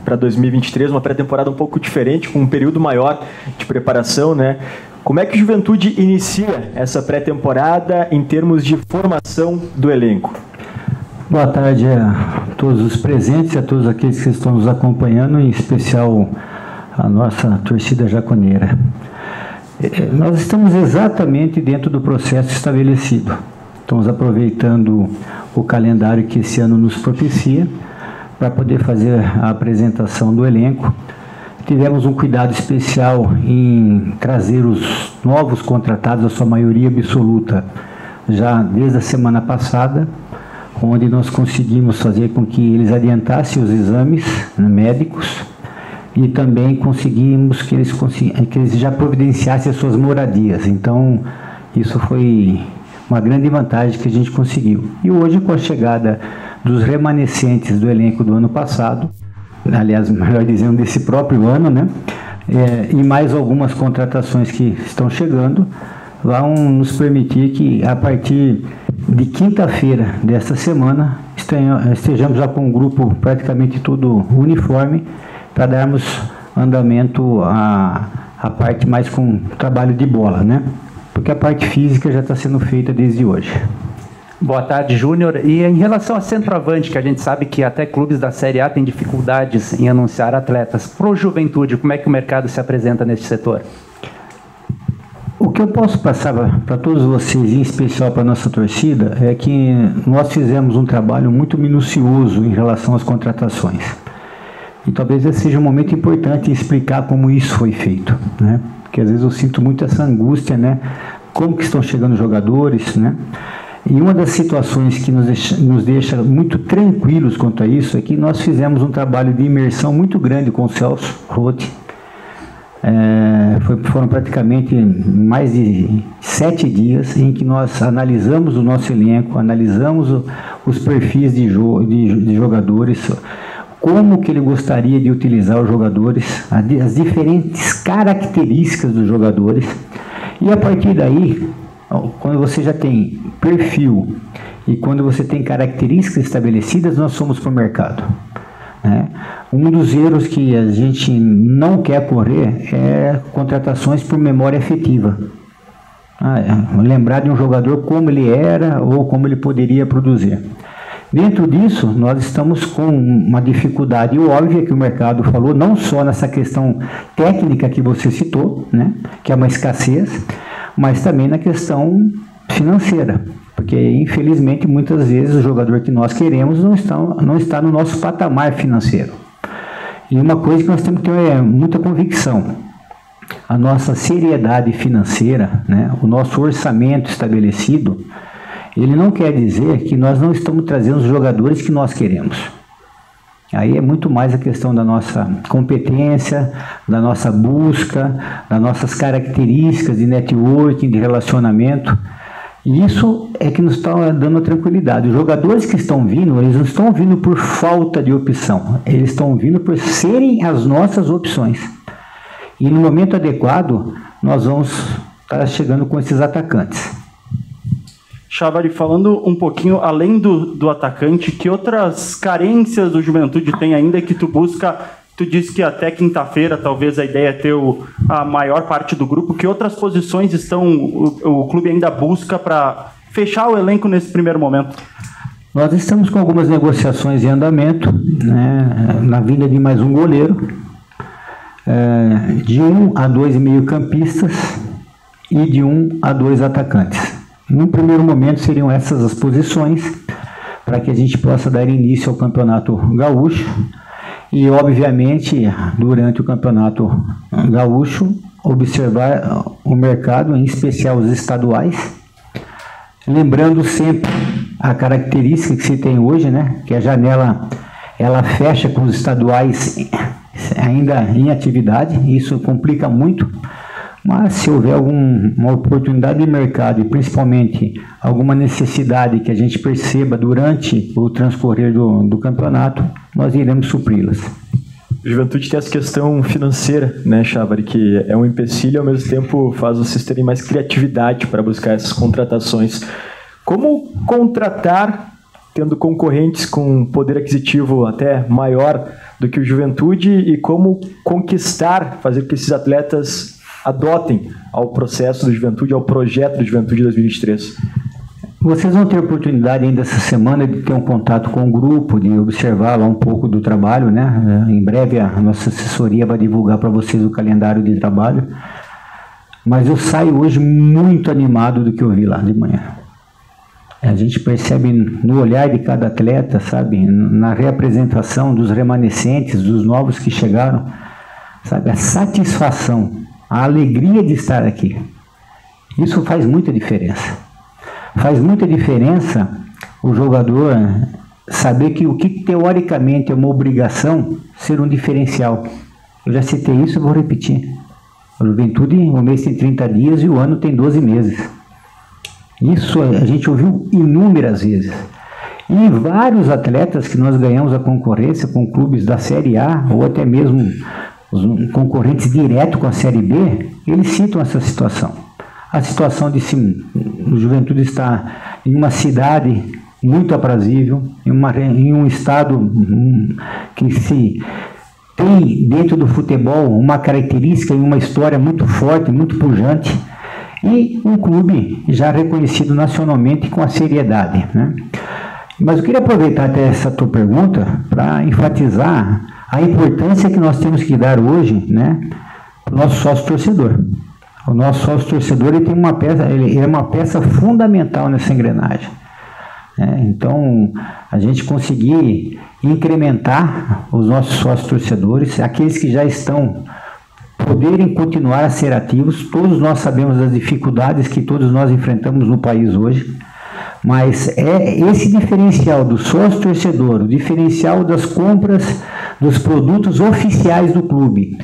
para 2023, uma pré-temporada um pouco diferente, com um período maior de preparação, né? Como é que o Juventude inicia essa pré-temporada em termos de formação do elenco? Boa tarde a todos os presentes e a todos aqueles que estão nos acompanhando, em especial a nossa torcida jaconeira. Nós estamos exatamente dentro do processo estabelecido. Estamos aproveitando o calendário que esse ano nos propicia para poder fazer a apresentação do elenco. Tivemos um cuidado especial em trazer os novos contratados, a sua maioria absoluta, já desde a semana passada, onde nós conseguimos fazer com que eles adiantassem os exames médicos e também conseguimos que eles já providenciassem as suas moradias. Então, isso foi uma grande vantagem que a gente conseguiu. E hoje, com a chegada dos remanescentes do elenco do ano passado, aliás, melhor dizendo, desse próprio ano, né? E mais algumas contratações que estão chegando, vão nos permitir que, a partir de quinta-feira desta semana, estejamos já com um grupo praticamente todo uniforme, para darmos andamento à parte mais com trabalho de bola, né? Porque a parte física já está sendo feita desde hoje. Boa tarde, Júnior. E em relação a centroavante, que a gente sabe que até clubes da Série A têm dificuldades em anunciar atletas, para o Juventude, como é que o mercado se apresenta neste setor? O que eu posso passar para todos vocês, em especial para a nossa torcida, é que nós fizemos um trabalho muito minucioso em relação às contratações. E talvez esse seja um momento importante em explicar como isso foi feito, né? Porque às vezes eu sinto muito essa angústia, né? Como que estão chegando os jogadores, né? E uma das situações que nos deixa muito tranquilos quanto a isso é que nós fizemos um trabalho de imersão muito grande com o Celso Roth. Foram praticamente mais de 7 dias em que nós analisamos o nosso elenco, analisamos os perfis de jogadores, como que ele gostaria de utilizar os jogadores, as diferentes características dos jogadores. E a partir daí, quando você já tem perfil e quando você tem características estabelecidas, nós somos para o mercado. Um dos erros que a gente não quer correr é contratações por memória afetiva. Lembrar de um jogador como ele era ou como ele poderia produzir. Dentro disso, nós estamos com uma dificuldade óbvia que o mercado falou, não só nessa questão técnica que você citou, né, que é uma escassez, mas também na questão financeira, porque infelizmente muitas vezes o jogador que nós queremos não está no nosso patamar financeiro. E uma coisa que nós temos que ter muita convicção: a nossa seriedade financeira, né, o nosso orçamento estabelecido, ele não quer dizer que nós não estamos trazendo os jogadores que nós queremos. Aí é muito mais a questão da nossa competência, da nossa busca, das nossas características de networking, de relacionamento. E isso é que nos está dando a tranquilidade. Os jogadores que estão vindo, eles não estão vindo por falta de opção. Eles estão vindo por serem as nossas opções. E no momento adequado, nós vamos estar chegando com esses atacantes. Chavari, falando um pouquinho além do atacante, que outras carências do Juventude tem ainda que tu busca? Tu disse que até quinta-feira talvez a ideia é ter a maior parte do grupo. Que outras posições o clube ainda busca para fechar o elenco nesse primeiro momento? Nós estamos com algumas negociações em andamento, né, na vinda de mais um goleiro, de 1 a 2 meio-campistas e de 1 a 2 atacantes. No primeiro momento seriam essas as posições para que a gente possa dar início ao Campeonato Gaúcho e, obviamente, durante o Campeonato Gaúcho, observar o mercado, em especial os estaduais, lembrando sempre a característica que se tem hoje, né, que a janela ela fecha com os estaduais ainda em atividade, isso complica muito. Mas se houver alguma oportunidade de mercado e principalmente alguma necessidade que a gente perceba durante o transcorrer do campeonato, nós iremos supri-las. A Juventude tem essa questão financeira, né, Chavari, que é um empecilho e ao mesmo tempo faz vocês terem mais criatividade para buscar essas contratações. Como contratar, tendo concorrentes com poder aquisitivo até maior do que o Juventude e como conquistar, fazer com que esses atletas adotem ao processo do Juventude, ao projeto do Juventude 2023. Vocês vão ter oportunidade ainda essa semana de ter um contato com o grupo, de observar lá um pouco do trabalho, né? Em breve a nossa assessoria vai divulgar para vocês o calendário de trabalho. Mas eu saio hoje muito animado do que eu vi lá de manhã. A gente percebe no olhar de cada atleta, sabe? Na reapresentação dos remanescentes, dos novos que chegaram, sabe? A satisfação, a alegria de estar aqui. Isso faz muita diferença. Faz muita diferença o jogador saber que o que teoricamente é uma obrigação, ser um diferencial. Eu já citei isso e vou repetir. A Juventude, o mês tem 30 dias e o ano tem 12 meses. Isso a gente ouviu inúmeras vezes. E vários atletas que nós ganhamos a concorrência com clubes da Série A, ou até mesmo os concorrentes direto com a Série B, eles citam essa situação. A situação de o Juventude estar em uma cidade muito aprazível, em um estado que se tem dentro do futebol uma característica e uma história muito forte, muito pujante, e um clube já reconhecido nacionalmente com a seriedade, né? Mas eu queria aproveitar até essa tua pergunta para enfatizar a importância que nós temos que dar hoje, né, para o nosso sócio-torcedor. O nosso sócio-torcedor ele é uma peça fundamental nessa engrenagem. Então, a gente conseguir incrementar os nossos sócios-torcedores, aqueles que já estão, poderem continuar a ser ativos. Todos nós sabemos das dificuldades que todos nós enfrentamos no país hoje, mas é esse diferencial do sócio-torcedor, o diferencial das compras dos produtos oficiais do clube.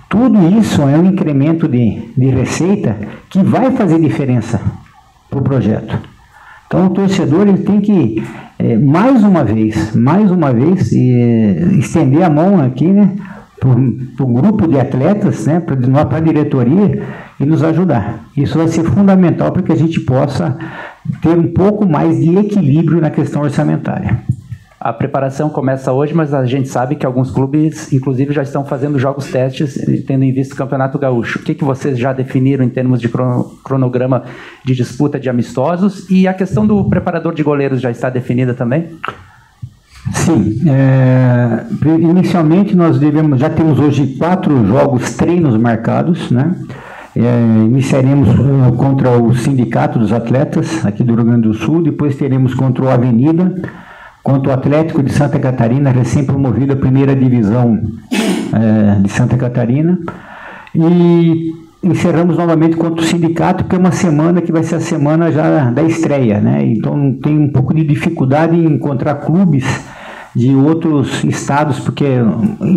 Tudo isso é um incremento de receita que vai fazer diferença para o projeto. Então o torcedor ele tem que, mais uma vez, estender a mão aqui, né, para o grupo de atletas, né, para a diretoria e nos ajudar. Isso vai ser fundamental para que a gente possa ter um pouco mais de equilíbrio na questão orçamentária. A preparação começa hoje, mas a gente sabe que alguns clubes, inclusive, já estão fazendo jogos testes, tendo em vista o Campeonato Gaúcho. O que vocês já definiram em termos de cronograma de disputa de amistosos? E a questão do preparador de goleiros já está definida também? Sim. Inicialmente, nós já temos hoje 4 jogos, treinos marcados, né? Iniciaremos contra o Sindicato dos Atletas, aqui do Rio Grande do Sul, depois teremos contra o Avenida, contra o Atlético de Santa Catarina, recém-promovido à primeira divisão de Santa Catarina, e encerramos novamente contra o Sindicato, que é uma semana que vai ser a semana já da estreia, né? Então tem um pouco de dificuldade em encontrar clubes de outros estados, porque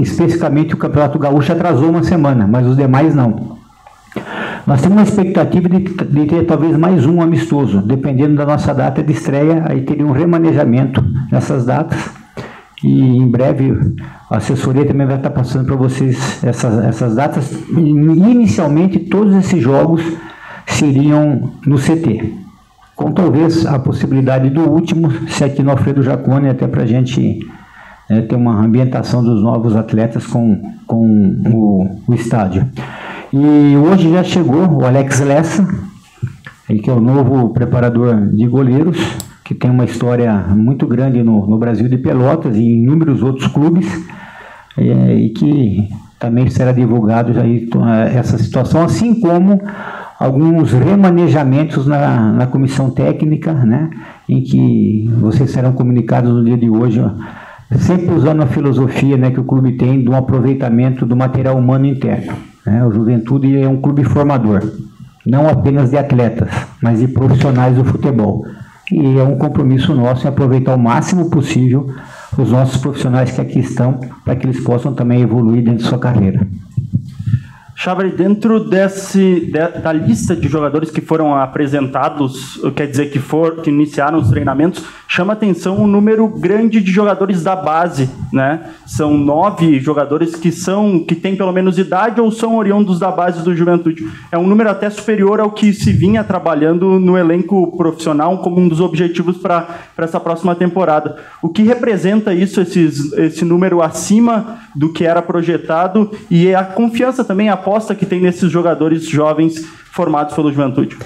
especificamente o Campeonato Gaúcho atrasou uma semana, mas os demais não. Nós temos uma expectativa de ter talvez mais um amistoso, dependendo da nossa data de estreia. Aí teria um remanejamento nessas datas, e em breve a assessoria também vai estar passando para vocês essas datas. Inicialmente todos esses jogos seriam no CT, com talvez a possibilidade do último ser aqui no Alfredo Jaconi, até para a gente ter uma ambientação dos novos atletas com o estádio. E hoje já chegou o Alex Lessa, que é o novo preparador de goleiros, que tem uma história muito grande no Brasil de Pelotas e em inúmeros outros clubes, e que também será divulgado essa situação, assim como alguns remanejamentos na comissão técnica, né, em que vocês serão comunicados no dia de hoje, sempre usando a filosofia, né, que o clube tem do aproveitamento do material humano interno. O Juventude é um clube formador, não apenas de atletas, mas de profissionais do futebol. E é um compromisso nosso em aproveitar o máximo possível os nossos profissionais que aqui estão, para que eles possam também evoluir dentro de sua carreira. Chávari, dentro da lista de jogadores que foram apresentados, quer dizer, que iniciaram os treinamentos, chama atenção o número grande de jogadores da base, né? São 9 jogadores que têm pelo menos idade ou são oriundos da base do Juventude. É um número até superior ao que se vinha trabalhando no elenco profissional como um dos objetivos para essa próxima temporada. O que representa isso, esse número acima do que era projetado, e a confiança também, a aposta que tem nesses jogadores jovens formados pelo Juventude?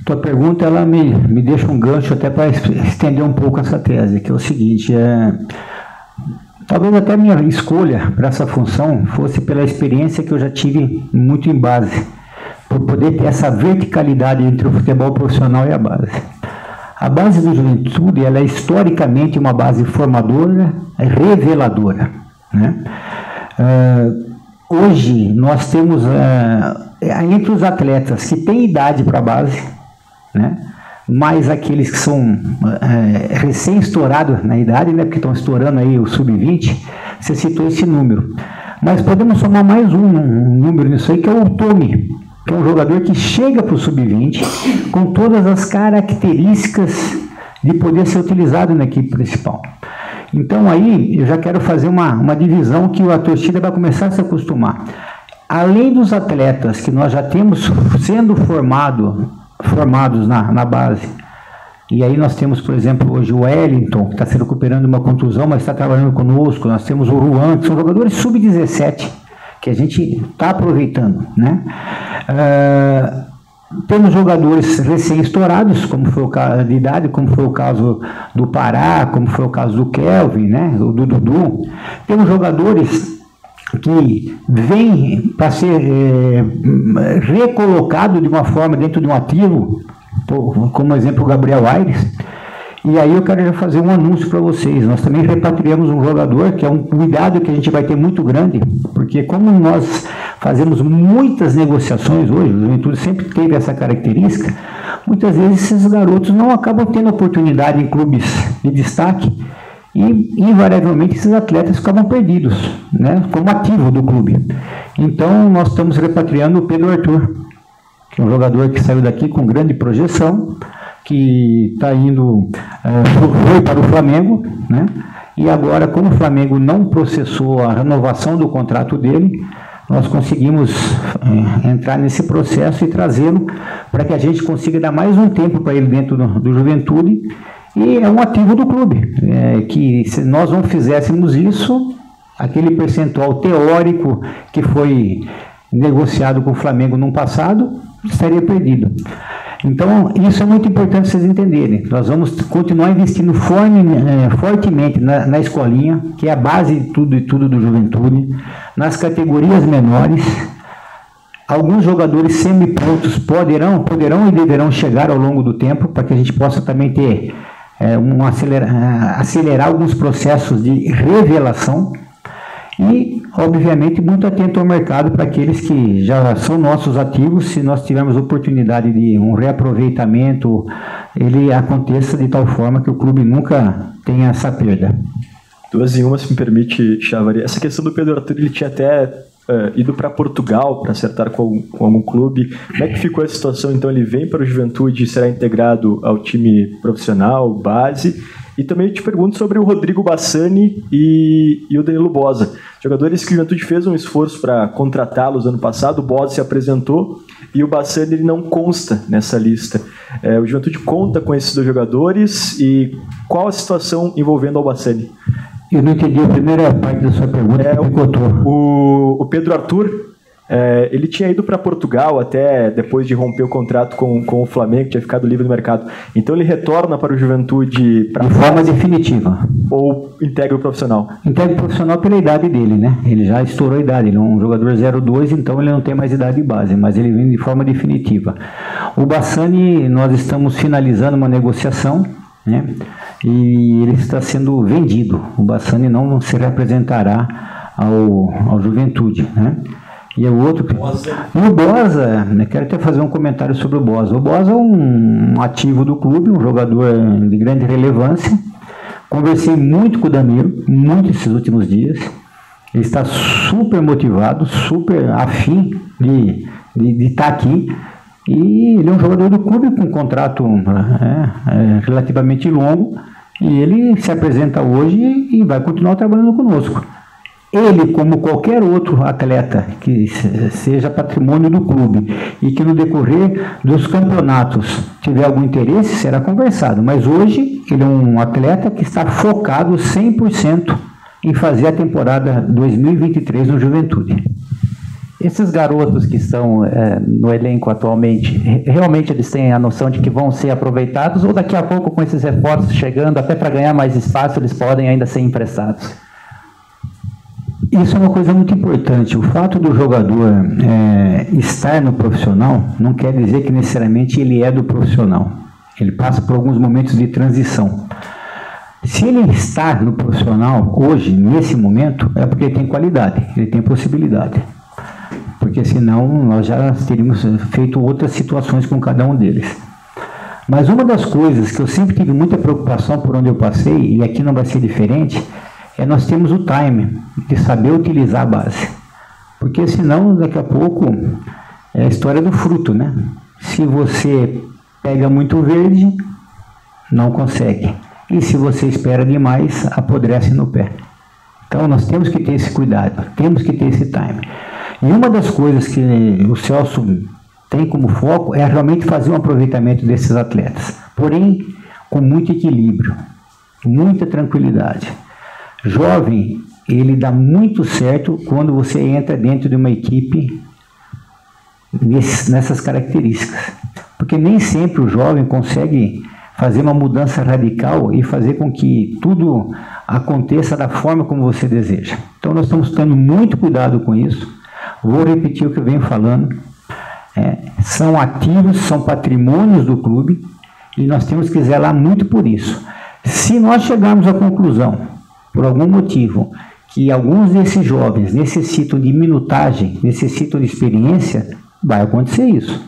Tua pergunta, ela me deixa um gancho até para estender um pouco essa tese, que é o seguinte, talvez até minha escolha para essa função fosse pela experiência que eu já tive muito em base, por poder ter essa verticalidade entre o futebol profissional e a base. A base do Juventude, ela é historicamente uma base formadora, reveladora, né? Hoje nós temos entre os atletas que têm idade para a base, né, mais aqueles que são recém-estourados na idade, né, porque estão estourando aí o sub-20, você citou esse número. Mas podemos somar mais um número nisso aí, que é o Tomi, que é um jogador que chega para o sub-20 com todas as características de poder ser utilizado na equipe principal. Então aí eu já quero fazer uma divisão que a torcida vai começar a se acostumar. Além dos atletas que nós já temos sendo formados na base, e aí nós temos, por exemplo, hoje o Wellington, que está se recuperando de uma contusão, mas está trabalhando conosco, nós temos o Juan, que são jogadores sub-17, que a gente está aproveitando, né? Temos jogadores recém-estourados, como foi o caso de idade, como foi o caso do Pará, como foi o caso do Kelvin, né? Do Dudu. Temos jogadores que vêm para ser recolocado de uma forma dentro de um ativo, como exemplo o Gabriel Aires. E aí eu quero já fazer um anúncio para vocês. Nós também repatriamos um jogador, que é um cuidado que a gente vai ter muito grande, porque como nós fazemos muitas negociações hoje, o Juventude sempre teve essa característica, muitas vezes esses garotos não acabam tendo oportunidade em clubes de destaque, e invariavelmente esses atletas ficavam perdidos, né, como ativo do clube. Então nós estamos repatriando o Pedro Arthur, que é um jogador que saiu daqui com grande projeção, que está indo, foi para o Flamengo, né? E agora, como o Flamengo não processou a renovação do contrato dele, nós conseguimos entrar nesse processo e trazê-lo para que a gente consiga dar mais um tempo para ele dentro do Juventude, e é um ativo do clube, que se nós não fizéssemos isso, aquele percentual teórico que foi negociado com o Flamengo no passado, estaria perdido. Então, isso é muito importante vocês entenderem. Nós vamos continuar investindo fortemente na escolinha, que é a base de tudo e tudo do Juventude, nas categorias menores. Alguns jogadores semi-prontos poderão e deverão chegar ao longo do tempo, para que a gente possa também ter acelerar alguns processos de revelação. E, obviamente, muito atento ao mercado para aqueles que já são nossos ativos. Se nós tivermos oportunidade de um reaproveitamento, ele aconteça de tal forma que o clube nunca tenha essa perda. Duas em uma, se me permite, Chavari. Essa questão do Pedro Arthur, ele tinha até ido para Portugal para acertar com algum clube. Como é que ficou a situação? Então ele vem para o Juventude e será integrado ao time profissional, base. E também eu te pergunto sobre o Rodrigo Bassani e o Danilo Bosa, jogadores que o Juventude fez um esforço para contratá-los ano passado. O Bosa se apresentou e o Bassani ele não consta nessa lista. O Juventude conta com esses dois jogadores, e qual a situação envolvendo o Bassani? Eu não entendi a primeira parte da sua pergunta. O Pedro Arthur, ele tinha ido para Portugal até depois de romper o contrato com o Flamengo, tinha ficado livre no mercado. Então ele retorna para o Juventude de forma definitiva. Ou integra o profissional? Integra o profissional pela idade dele, né? Ele já estourou a idade, ele é um jogador 02, então ele não tem mais idade base, mas ele vem de forma definitiva. O Bassani, nós estamos finalizando uma negociação, né? E ele está sendo vendido. O Bassani não se representará ao Juventude, né? E o outro, e o Bosa, eu quero até fazer um comentário sobre o Bosa. O Bosa é um ativo do clube, um jogador de grande relevância. Conversei muito com o Danilo, muito esses últimos dias. Ele está super motivado, super afim de estar aqui. E ele é um jogador do clube com um contrato relativamente longo, e ele se apresenta hoje e vai continuar trabalhando conosco. Ele, como qualquer outro atleta que seja patrimônio do clube e que no decorrer dos campeonatos tiver algum interesse, será conversado. Mas hoje ele é um atleta que está focado 100% em fazer a temporada 2023 no Juventude. Esses garotos que estão no elenco atualmente, realmente eles têm a noção de que vão ser aproveitados, ou daqui a pouco, com esses reforços chegando, até para ganhar mais espaço, eles podem ainda ser emprestados? Isso é uma coisa muito importante. O fato do jogador estar no profissional não quer dizer que necessariamente ele é do profissional. Ele passa por alguns momentos de transição. Se ele está no profissional hoje, nesse momento, é porque ele tem qualidade, ele tem possibilidade. Porque senão nós já teríamos feito outras situações com cada um deles. Mas uma das coisas que eu sempre tive muita preocupação por onde eu passei, e aqui não vai ser diferente, nós temos o time de saber utilizar a base. Porque senão, daqui a pouco, é a história do fruto, né? Se você pega muito verde, não consegue. E se você espera demais, apodrece no pé. Então, nós temos que ter esse cuidado, temos que ter esse time. E uma das coisas que o Celso tem como foco é realmente fazer um aproveitamento desses atletas. Porém, com muito equilíbrio, muita tranquilidade. Jovem, ele dá muito certo quando você entra dentro de uma equipe nessas características. Porque nem sempre o jovem consegue fazer uma mudança radical e fazer com que tudo aconteça da forma como você deseja. Então nós estamos tendo muito cuidado com isso. Vou repetir o que eu venho falando. São ativos, são patrimônios do clube e nós temos que zelar muito por isso. Se nós chegarmos à conclusão, por algum motivo, que alguns desses jovens necessitam de minutagem, necessitam de experiência, vai acontecer isso.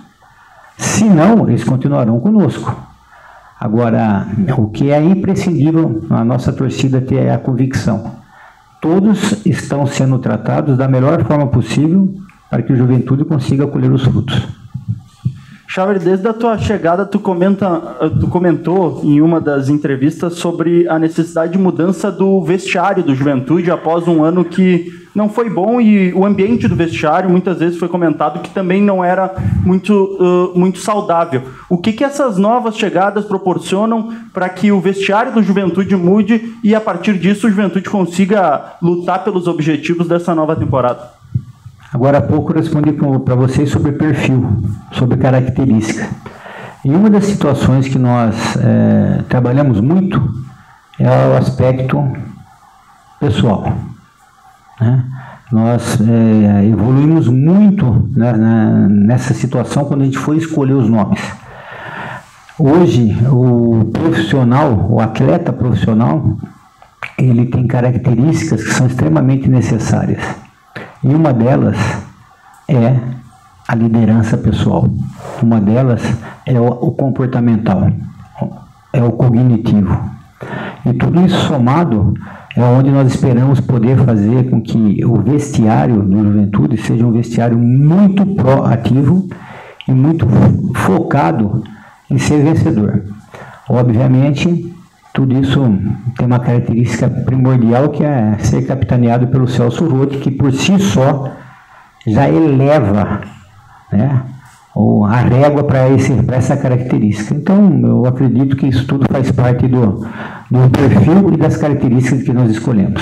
Se não, eles continuarão conosco. Agora, o que é imprescindível na nossa torcida ter a convicção. Todos estão sendo tratados da melhor forma possível para que o Juventude consiga colher os frutos. Chaver, desde a tua chegada, tu comentou em uma das entrevistas sobre a necessidade de mudança do vestiário do Juventude após um ano que não foi bom, e o ambiente do vestiário muitas vezes foi comentado que também não era muito saudável. O que essas novas chegadas proporcionam para que o vestiário do Juventude mude e a partir disso o Juventude consiga lutar pelos objetivos dessa nova temporada? Agora há pouco eu respondi para vocês sobre perfil, sobre característica. E uma das situações que nós trabalhamos muito é o aspecto pessoal. Né? Nós evoluímos muito nessa situação quando a gente foi escolher os nomes. Hoje, o profissional, o atleta profissional, ele tem características que são extremamente necessárias. E uma delas é a liderança pessoal. Uma delas é o comportamental, é o cognitivo. E tudo isso somado é onde nós esperamos poder fazer com que o vestiário do Juventude seja um vestiário muito proativo e muito focado em ser vencedor. Obviamente, tudo isso tem uma característica primordial, que é ser capitaneado pelo Celso Roth, que por si só já eleva, né, a régua para essa característica. Então, eu acredito que isso tudo faz parte do perfil e das características que nós escolhemos.